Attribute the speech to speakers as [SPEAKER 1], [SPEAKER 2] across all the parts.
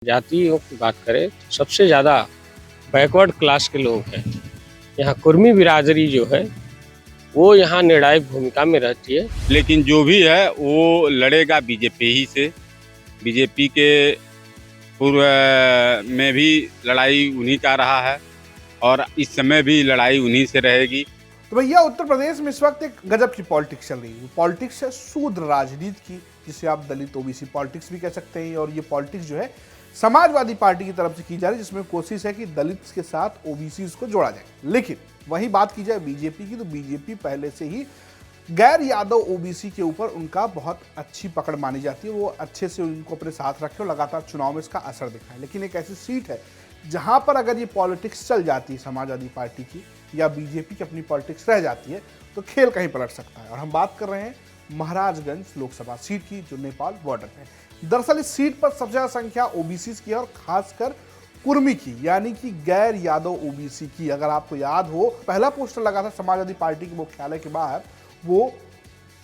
[SPEAKER 1] जातियों की बात करें तो सबसे ज़्यादा बैकवर्ड क्लास के लोग हैं। यहाँ कुर्मी बिरादरी जो है वो यहाँ निर्णायक भूमिका में रहती है।
[SPEAKER 2] लेकिन जो भी है वो लड़ेगा बीजेपी ही से। बीजेपी के पूर्व में भी लड़ाई उन्हीं का रहा है और इस समय भी लड़ाई उन्हीं से रहेगी।
[SPEAKER 3] तो भैया उत्तर प्रदेश में इस वक्त एक गजब की पॉलिटिक्स चल रही है। पॉलिटिक्स है शूद्र राजनीति की, जिसे आप दलित ओबीसी पॉलिटिक्स भी कह सकते हैं। और ये पॉलिटिक्स जो है समाजवादी पार्टी की तरफ से की जा रही है, जिसमें कोशिश है कि दलित के साथ ओबीसी को जोड़ा जाए। लेकिन वहीं बात की जाए बीजेपी की, तो बीजेपी पहले से ही गैर यादव ओबीसी के ऊपर उनका बहुत अच्छी पकड़ मानी जाती है। वो अच्छे से उनको अपने साथ रखे और लगातार चुनाव में इसका असर दिखाए। लेकिन एक ऐसी सीट है जहां पर अगर ये पॉलिटिक्स चल जाती है समाजवादी पार्टी की या बीजेपी की अपनी पॉलिटिक्स रह जाती है, तो खेल कहीं पलट सकता है। और हम बात कर रहे हैं महाराजगंज लोकसभा सीट की, जो नेपाल बॉर्डर है। दरअसल इस सीट पर सबसे ज्यादा संख्या ओबीसी की है और खासकर कुर्मी की, यानी कि गैर यादव ओबीसी की। अगर आपको याद हो, पहला पोस्टर लगा था समाजवादी पार्टी के मुख्यालय के बाहर, वो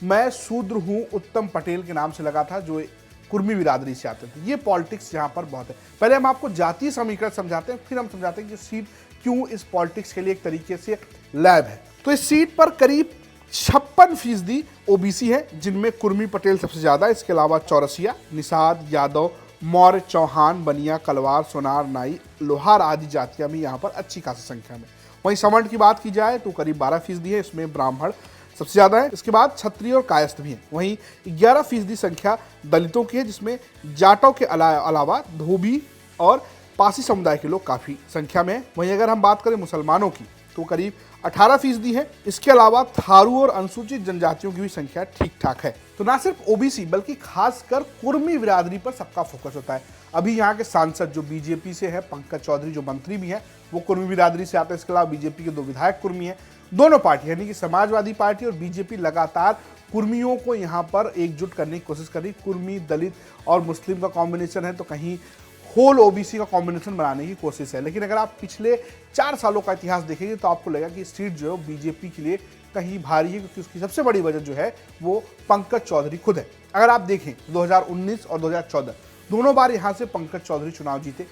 [SPEAKER 3] मैं शूद्र हूं उत्तम पटेल के नाम से लगा था, जो कुर्मी बिरादरी से आते थे। ये पॉलिटिक्स यहाँ पर बहुत है। पहले हम आपको जातीय समीकरण समझाते हैं, फिर हम समझाते हैं कि सीट क्यों इस पॉलिटिक्स के लिए एक तरीके से लैब है। तो इस सीट पर करीब 56% ओबीसी है, जिनमें कुर्मी पटेल सबसे ज्यादा। इसके अलावा चौरसिया, निषाद, यादव, मौर्य, चौहान, बनिया, कलवार, सोनार, नाई, लोहार आदि जातियां भी यहाँ पर अच्छी खासी संख्या में। वहीं सवर्ण की बात की जाए तो करीब 12% है, इसमें ब्राह्मण सबसे ज्यादा है। इसके बाद क्षत्रिय और कायस्थ भी हैं। वहीं 11% संख्या दलितों की है, जिसमें जाटों के अलावा धोबी और पासी समुदाय के लोग काफी संख्या में है। वहीं अगर हम बात करें मुसलमानों की, तो करीब 18% है। इसके अलावा थारू और अनुसूचित जनजातियों की भी संख्या ठीक ठाक है। तो ना सिर्फ ओबीसी बल्कि खासकर कुर्मी बिरादरी पर सबका फोकस होता है। अभी यहाँ के सांसद जो बीजेपी से है, पंकज चौधरी जो मंत्री भी हैं, वो कुर्मी बिरादरी से आते हैं। इसके अलावा बीजेपी के 2 विधायक कुर्मी हैं। दोनों पार्टी यानी कि समाजवादी पार्टी और बीजेपी लगातार कुर्मियों को यहाँ पर एकजुट करने की कोशिश कर रही। कुर्मी, दलित और मुस्लिम का कॉम्बिनेशन है, तो कहीं होल ओबीसी का कॉम्बिनेशन बनाने की कोशिश है। लेकिन अगर आप पिछले 4 सालों का इतिहास देखेंगे तो आपको लगेगा कि सीट जो है बीजेपी के लिए कहीं भारी है, क्योंकि उसकी सबसे बड़ी वजह जो है वो पंकज चौधरी खुद है। अगर आप देखें 2019 और 2014 दोनों बार यहाँ से पंकज चौधरी चुनाव जीते।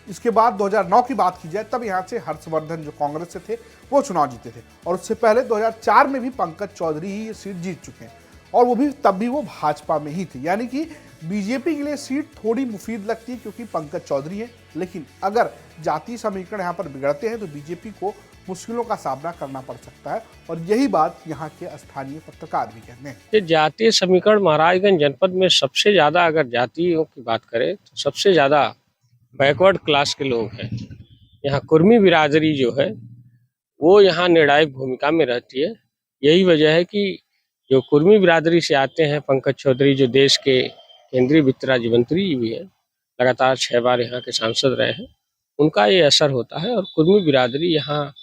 [SPEAKER 3] इसके बाद 2009 की बात की जाए, तब यहाँ से हर्षवर्धन जो कांग्रेस से थे वो चुनाव जीते थे। और उससे पहले 2004 में भी पंकज चौधरी ही ये सीट जीत चुके हैं, और वो भी तब भी वो भाजपा में ही थे। यानी कि बीजेपी के लिए सीट थोड़ी मुफीद लगती है क्योंकि पंकज चौधरी है। लेकिन अगर जातीय समीकरण यहाँ पर बिगड़ते हैं तो बीजेपी को मुश्किलों का सामना करना पड़ सकता है। और यही बात यहाँ के स्थानीय पत्रकार भी कहते हैं।
[SPEAKER 1] ये जातीय समीकरण महाराजगंज जनपद में सबसे ज़्यादा, अगर जातियों की बात करें तो सबसे ज़्यादा बैकवर्ड क्लास के लोग हैं। यहाँ कुर्मी बिरादरी जो है वो यहाँ निर्णायक भूमिका में रहती है। यही वजह है कि जो कुर्मी बिरादरी से आते हैं, पंकज चौधरी जो देश के केंद्रीय वित्त राज्य मंत्री भी है, लगातार 6 बार यहाँ के सांसद रहे हैं, उनका ये असर होता है। और कुर्मी बिरादरी यहाँ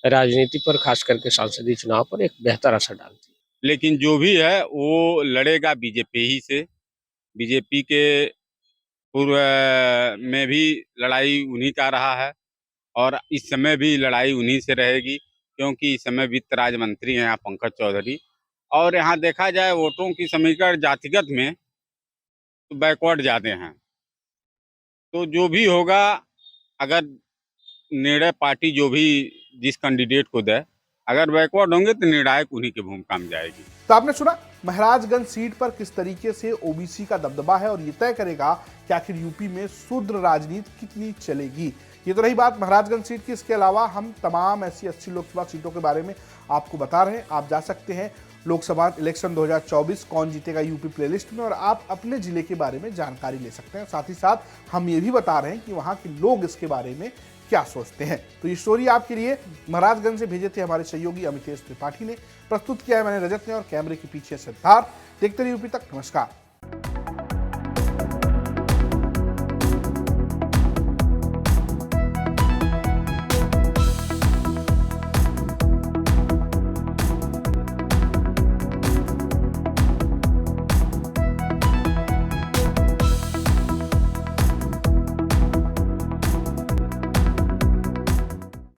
[SPEAKER 1] राजनीति पर, खास करके संसदीय चुनाव पर एक बेहतर असर डालती है।
[SPEAKER 2] लेकिन जो भी है वो लड़ेगा बीजेपी ही से। बीजेपी के पूर्व में भी लड़ाई उन्हीं का रहा है और इस समय भी लड़ाई उन्हीं से रहेगी, क्योंकि इस समय वित्त राज्य मंत्री हैं यहाँ पंकज चौधरी। और यहाँ देखा जाए वोटों की समीकरण जातिगत में तो बैकवर्ड ज़्यादा हैं। तो जो भी होगा, अगर निर्णय पार्टी जो भी जिस कैंडिडेट को दे, अगर बैकवर्ड होंगे तो निर्णायक उन्हीं की भूमिका में जाएगी।
[SPEAKER 3] तो आपने सुना महाराजगंज सीट पर किस तरीके से ओबीसी का दबदबा है, और ये तय करेगा कि आखिर यूपी में शूद्र राजनीति कितनी चलेगी। ये तो रही बात महाराजगंज सीट की। इसके अलावा हम तमाम ऐसी 80 लोकसभा सीटों के बारे में आपको बता रहे हैं। आप जा सकते हैं लोकसभा इलेक्शन 2024 कौन जीतेगा यूपी प्लेलिस्ट में, और आप अपने जिले के बारे में जानकारी ले सकते हैं। साथ ही साथ हम ये भी बता रहे हैं कि वहाँ के लोग इसके बारे में क्या सोचते हैं। तो ये स्टोरी आपके लिए महाराजगंज से भेजे थे हमारे सहयोगी अमितेश त्रिपाठी ने, प्रस्तुत किया है मैंने, रजत ने, और कैमरे के पीछे सिद्धार्थ। देखते रहिए यूपी तक। नमस्कार।